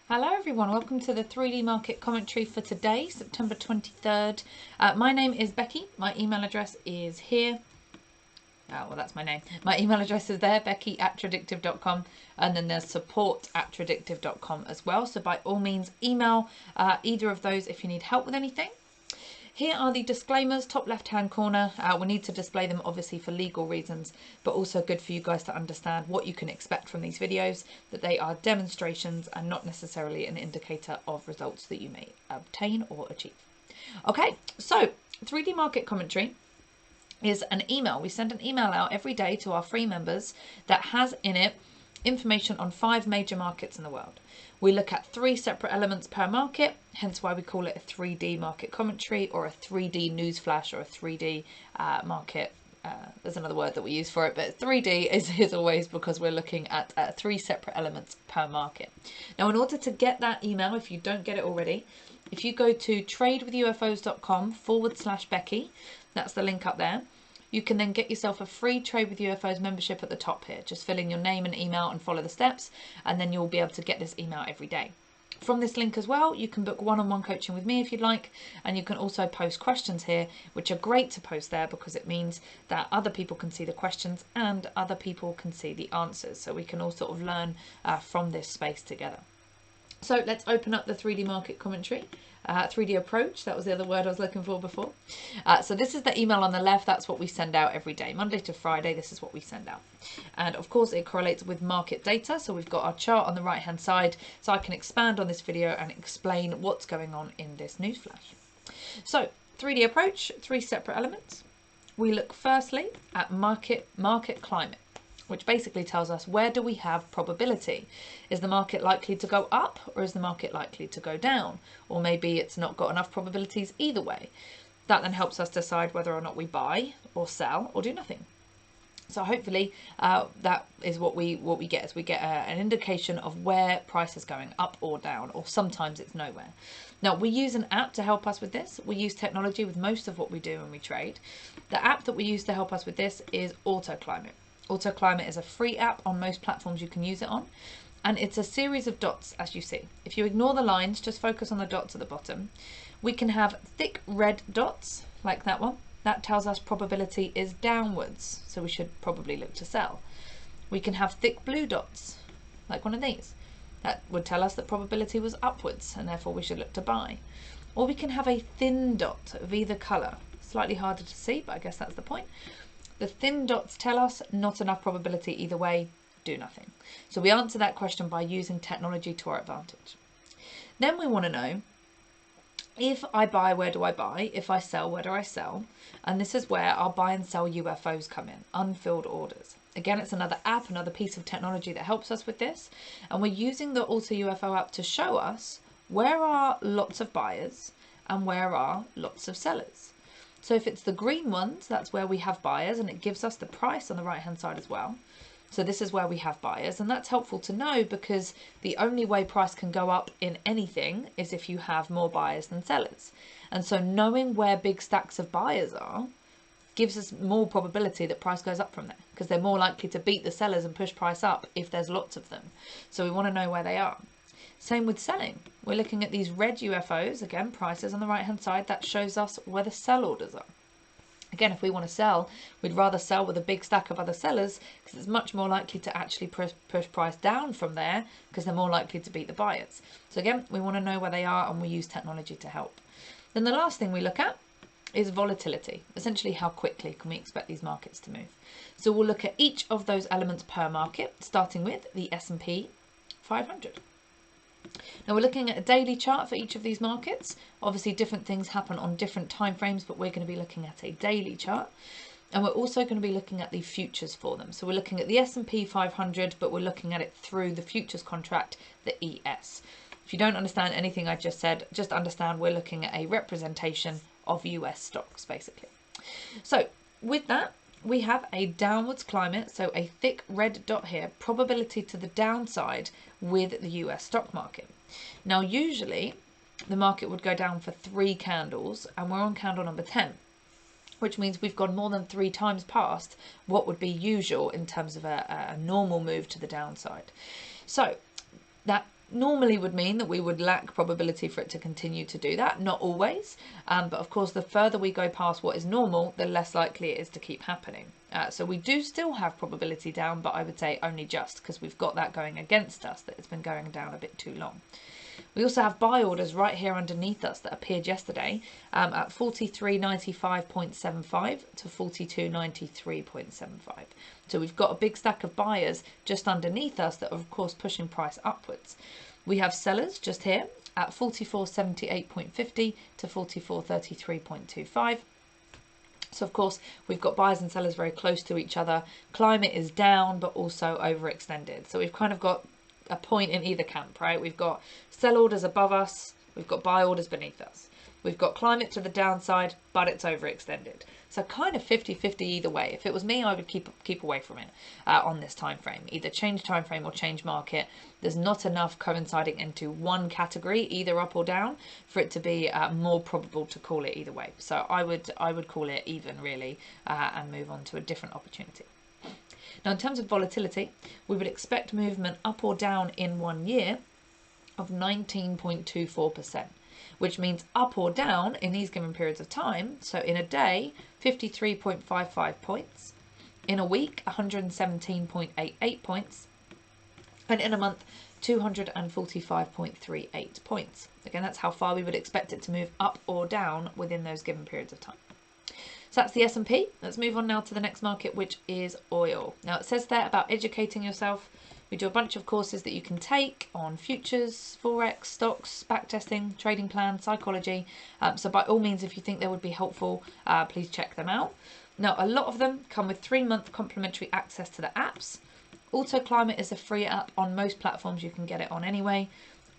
Hello everyone, welcome to the 3D market commentary for today, September 23rd. My name is Becky, my email address is here. Well, that's my name. My email address is there, becky@tradictive.com, and then there's support@tradictive.com as well. So by all means, email either of those if you need help with anything. Here are the disclaimers, top left-hand corner. We need to display them obviously for legal reasons, but also good for you guys to understand what you can expect from these videos, that they are demonstrations and not necessarily an indicator of results that you may obtain or achieve. Okay, so 3D market commentary is an email. We send an email out every day to our free members that has in it information on 5 major markets in the world. We look at 3 separate elements per market, hence why we call it a 3D market commentary or a 3D news flash or a 3D market. There's another word that we use for it, but 3D is always because we're looking at 3 separate elements per market. Now, in order to get that email, if you don't get it already, if you go to tradewithufos.com/Becky, that's the link up there. You can then get yourself a free Trade with UFOs membership at the top here. Just fill in your name and email and follow the steps, and then you'll be able to get this email every day. From this link as well, you can book one-on-one coaching with me if you'd like, and you can also post questions here, which are great to post there because it means that other people can see the questions and other people can see the answers. So we can all sort of learn from this space together. So let's open up the 3D market commentary. 3D approach, that was the other word I was looking for before. So this is the email on the left. That's what we send out every day, Monday to Friday. This is what we send out, and of course it correlates with market data. So we've got our chart on the right hand side, so I can expand on this video and explain what's going on in this news flash. So 3D approach, 3 separate elements. We look firstly at market climate, which basically tells us, where do we have probability? Is the market likely to go up, or is the market likely to go down? Or maybe it's not got enough probabilities either way. That then helps us decide whether or not we buy or sell or do nothing. So hopefully that is what we get, is we get an indication of where price is going up or down, or sometimes it's nowhere. Now, we use an app to help us with this. We use technology with most of what we do when we trade. The app that we use to help us with this is AutoClimate. AutoClimate is a free app on most platforms you can use it on, and it's a series of dots, as you see. If you ignore the lines, just focus on the dots at the bottom, we can have thick red dots like that one. That tells us probability is downwards, so we should probably look to sell. We can have thick blue dots like one of these. That would tell us that probability was upwards, and therefore we should look to buy. Or we can have a thin dot of either colour. Slightly harder to see, but I guess that's the point. The thin dots tell us not enough probability either way, do nothing. So we answer that question by using technology to our advantage. Then we want to know, if I buy, where do I buy? If I sell, where do I sell? And this is where our buy and sell UFOs come in, unfilled orders. Again, it's another app, another piece of technology that helps us with this. And we're using the AutoUFO app to show us where are lots of buyers and where are lots of sellers. So if it's the green ones, that's where we have buyers, and it gives us the price on the right hand side as well. So this is where we have buyers, and that's helpful to know because the only way price can go up in anything is if you have more buyers than sellers. And so knowing where big stacks of buyers are gives us more probability that price goes up from there, because they're more likely to beat the sellers and push price up if there's lots of them. So we want to know where they are. Same with selling. We're looking at these red UFOs, again, prices on the right hand side. That shows us where the sell orders are. Again, if we want to sell, we'd rather sell with a big stack of other sellers because it's much more likely to actually push price down from there because they're more likely to beat the buyers. So again, we want to know where they are, and we use technology to help. Then the last thing we look at is volatility. Essentially, how quickly can we expect these markets to move? So we'll look at each of those elements per market, starting with the S&P 500. Now we're looking at a daily chart for each of these markets. Obviously different things happen on different time frames, but we're going to be looking at a daily chart. And we're also going to be looking at the futures for them. So we're looking at the S&P 500, but we're looking at it through the futures contract, the ES. If you don't understand anything I just said, just understand we're looking at a representation of US stocks, basically. So with that, we have a downwards climate, so a thick red dot here, probability to the downside with the US stock market. Now, usually the market would go down for 3 candles, and we're on candle number 10, which means we've gone more than 3 times past what would be usual in terms of a normal move to the downside. So that normally would mean that we would lack probability for it to continue to do that. Not always, but of course the further we go past what is normal, the less likely it is to keep happening. So we do still have probability down, but I would say only just, because we've got that going against us, that it's been going down a bit too long. We also have buy orders right here underneath us that appeared yesterday at 43.95.75 to 42.93.75. So we've got a big stack of buyers just underneath us that are of course pushing price upwards. We have sellers just here at 44.78.50 to 44.33.25. So of course we've got buyers and sellers very close to each other. Climate is down but also overextended. So we've kind of got a point in either camp, right? We've got sell orders above us, we've got buy orders beneath us. We've got climate to the downside, but it's overextended. So kind of 50-50 either way. If it was me, I would keep away from it on this time frame. Either change time frame or change market. There's not enough coinciding into one category, either up or down, for it to be more probable to call it either way. So I would call it even really, and move on to a different opportunity. Now, in terms of volatility, we would expect movement up or down in 1 year of 19.24%, which means up or down in these given periods of time. So in a day, 53.55 points, in a week, 117.88 points, and in a month, 245.38 points. Again, that's how far we would expect it to move up or down within those given periods of time. So that's the S&P. Let's move on now to the next market, which is oil. Now it says there about educating yourself. We do a bunch of courses that you can take on futures, forex, stocks, backtesting, trading plan, psychology. So by all means, if you think they would be helpful, please check them out. Now a lot of them come with 3-month complimentary access to the apps. AutoClimate is a free app on most platforms. You can get it on anyway.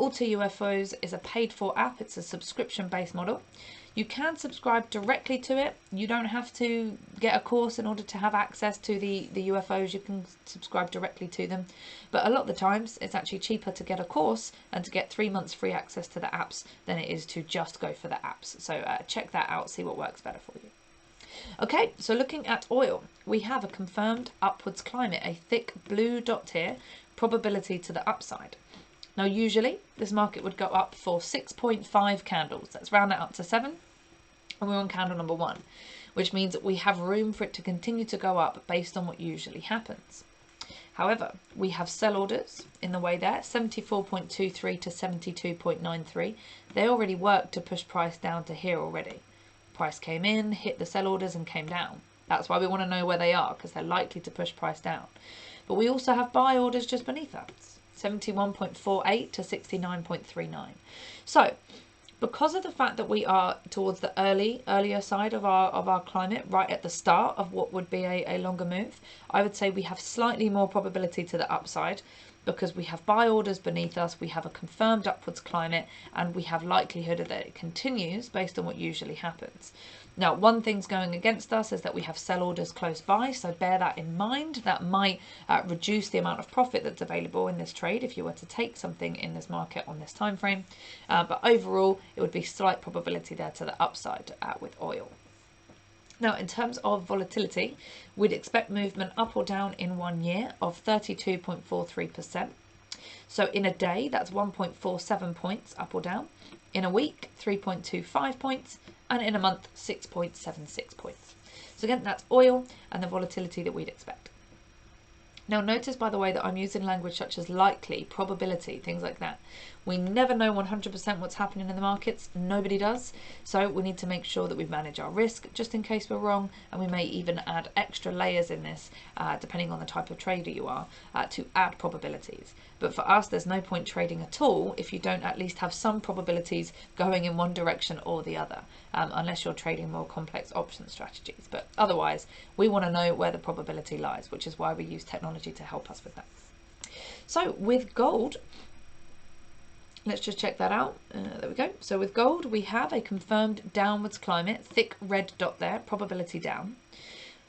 AutoUFOs is a paid for app. It's a subscription based model. You can subscribe directly to it. You don't have to get a course in order to have access to the UFOs. You can subscribe directly to them. But a lot of the times it's actually cheaper to get a course and to get 3 months free access to the apps than it is to just go for the apps. So check that out, see what works better for you. Okay, so looking at oil, we have a confirmed upwards climate, a thick blue dot here, probability to the upside. Now usually this market would go up for 6.5 candles. Let's round that up to 7. And we're on candle number 1, which means that we have room for it to continue to go up based on what usually happens. However, we have sell orders in the way there, 74.23 to 72.93. They already worked to push price down to here already. Price came in, hit the sell orders and came down. That's why we want to know where they are, because they're likely to push price down. But we also have buy orders just beneath us, 71.48 to 69.39. So because of the fact that we are towards the earlier side of our climate, right at the start of what would be a longer move, I would say we have slightly more probability to the upside, because we have buy orders beneath us, we have a confirmed upwards climate, and we have likelihood that it continues based on what usually happens. Now, one thing's going against us is that we have sell orders close by, so bear that in mind. That might reduce the amount of profit that's available in this trade if you were to take something in this market on this time frame. But overall, it would be slight probability there to the upside with oil. Now, in terms of volatility, we'd expect movement up or down in 1 year of 32.43%. So in a day, that's 1.47 points up or down. In a week, 3.25 points. And in a month, 6.76 points. So again, that's oil and the volatility that we'd expect. Now notice, by the way, that I'm using language such as likely, probability, things like that. We never know 100% what's happening in the markets. Nobody does. So we need to make sure that we manage our risk just in case we're wrong. And we may even add extra layers in this, depending on the type of trader you are, to add probabilities. But for us, there's no point trading at all if you don't at least have some probabilities going in one direction or the other, unless you're trading more complex option strategies. But otherwise, we want to know where the probability lies, which is why we use technology to help us with that. So with gold, let's just check that out. There we go. So with gold, we have a confirmed downwards climate, thick red dot there, probability down.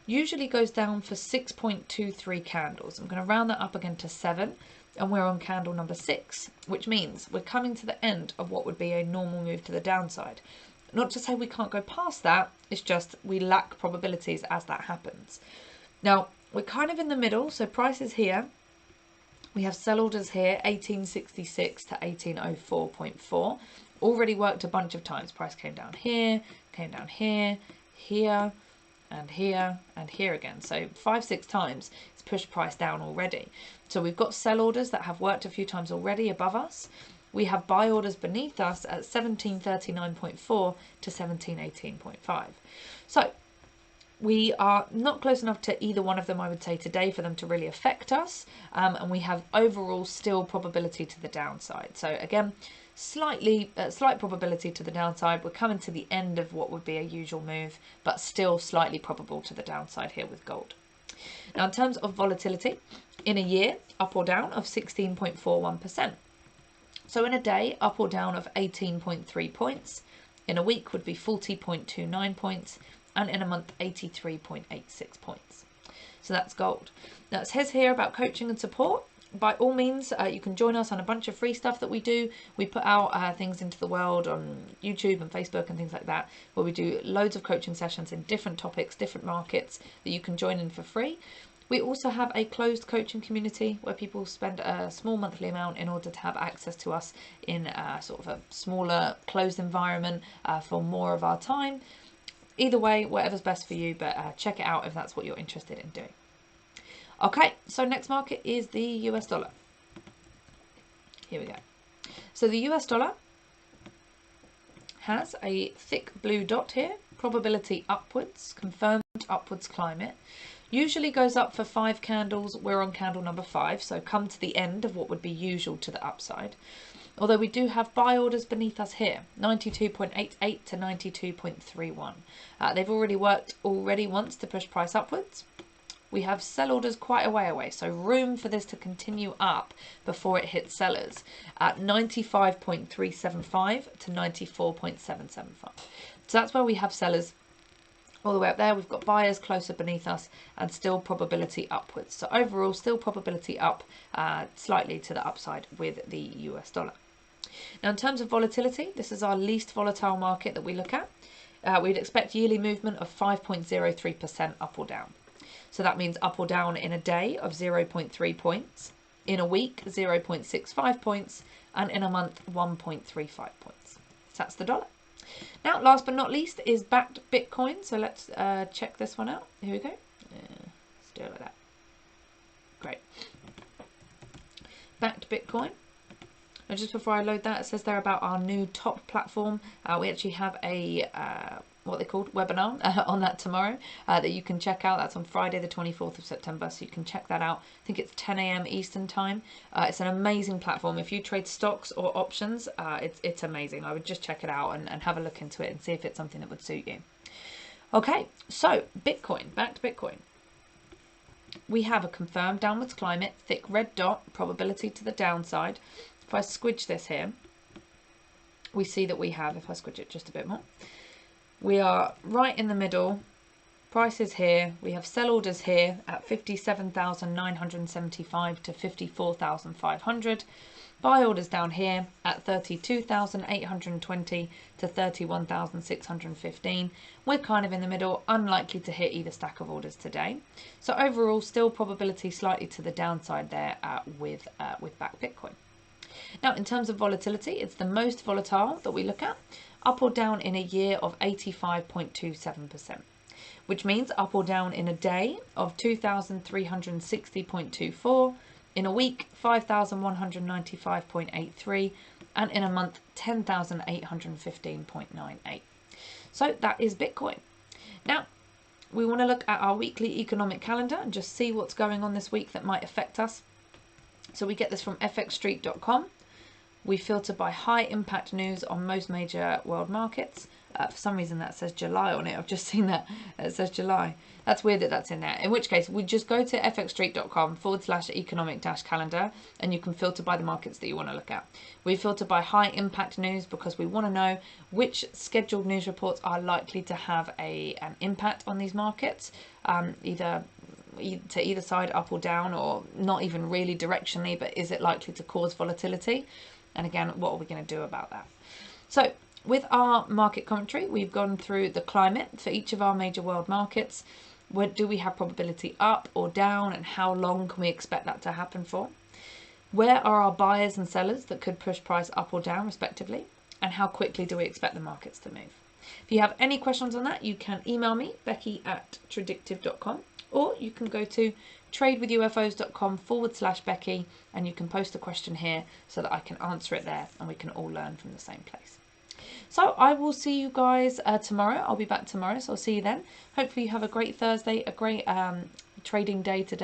Usually goes down for 6.23 candles. I'm going to round that up again to 7. And we're on candle number 6, which means we're coming to the end of what would be a normal move to the downside. Not to say we can't go past that, it's just we lack probabilities as that happens. Now, we're kind of in the middle, so price is here. We have sell orders here, 1866 to 1804.4. Already worked a bunch of times. Price came down here, here, and here, and here again. So 5-6 times it's pushed price down already. So we've got sell orders that have worked a few times already above us. We have buy orders beneath us at 1739.4 to 1718.5. So we are not close enough to either one of them, I would say, today for them to really affect us. And we have overall still probability to the downside. So again, slight probability to the downside. We're coming to the end of what would be a usual move, but still slightly probable to the downside here with gold. Now, in terms of volatility, in a year, up or down of 16.41%. So in a day, up or down of 18.3 points. In a week would be 40.29 points. And in a month, 83.86 points. So that's gold. Now, it says here about coaching and support. By all means, you can join us on a bunch of free stuff that we do. We put out things into the world on YouTube and Facebook and things like that, where we do loads of coaching sessions in different topics, different markets that you can join in for free. We also have a closed coaching community where people spend a small monthly amount in order to have access to us in sort of a smaller closed environment for more of our time. Either way, whatever's best for you, but check it out if that's what you're interested in doing. Okay, so next market is the US dollar. Here we go. So the US dollar has a thick blue dot here, probability upwards, confirmed upwards climate. Usually goes up for 5 candles. We're on candle number 5, so come to the end of what would be usual to the upside. Although we do have buy orders beneath us here, 92.88 to 92.31. They've already worked once to push price upwards. We have sell orders quite a way away, so room for this to continue up before it hits sellers at 95.375 to 94.775. So that's where we have sellers all the way up there. We've got buyers closer beneath us and still probability upwards. So overall, still probability up slightly to the upside with the US dollar. Now, in terms of volatility, this is our least volatile market that we look at. We'd expect yearly movement of 5.03% up or down. So that means up or down in a day of 0.3 points, in a week 0.65 points, and in a month 1.35 points. So that's the dollar. Now, last but not least is backed Bitcoin. So let's check this one out. Here we go. Let's do it like that. Great. Backed Bitcoin. And just before I load that, it says there about our new top platform. We actually have a what they called webinar on that tomorrow that you can check out. That's on Friday the 24th of September, so you can check that out. I think it's 10 a.m. Eastern time. It's an amazing platform. If you trade stocks or options, it's amazing. I would just check it out and have a look into it and see if it's something that would suit you. Okay, so Bitcoin, backed Bitcoin. We have a confirmed downwards climate, thick red dot, probability to the downside. If I squidge this here, we see that we have, if I squidge it just a bit more, we are right in the middle. Price is here. We have sell orders here at 57,975 to 54,500. Buy orders down here at 32,820 to 31,615. We're kind of in the middle, unlikely to hit either stack of orders today. So overall, still probability slightly to the downside there with backed Bitcoin. Now, in terms of volatility, it's the most volatile that we look at, up or down in a year of 85.27%, which means up or down in a day of 2,360.24, in a week 5,195.83, and in a month 10,815.98. So that is Bitcoin. Now, we want to look at our weekly economic calendar and just see what's going on this week that might affect us. So we get this from fxstreet.com. We filter by high impact news on most major world markets. For some reason that says July on it. I've just seen that it says July. That's weird that that's in there. In which case, we just go to fxstreet.com/economic-calendar and you can filter by the markets that you want to look at. We filter by high impact news because we want to know which scheduled news reports are likely to have an impact on these markets, either to either side, up or down, or not even really directionally, but is it likely to cause volatility? And again, what are we going to do about that? So with our market commentary, we've gone through the climate for each of our major world markets. Where do we have probability up or down, and how long can we expect that to happen for? Where are our buyers and sellers that could push price up or down respectively? And how quickly do we expect the markets to move? If you have any questions on that, you can email me, becky@tradictive.com, or you can go to tradewithufos.com/Becky, and you can post a question here so that I can answer it there and we can all learn from the same place. So I will see you guys tomorrow. I'll be back tomorrow, so I'll see you then. Hopefully you have a great Thursday, a great trading day today.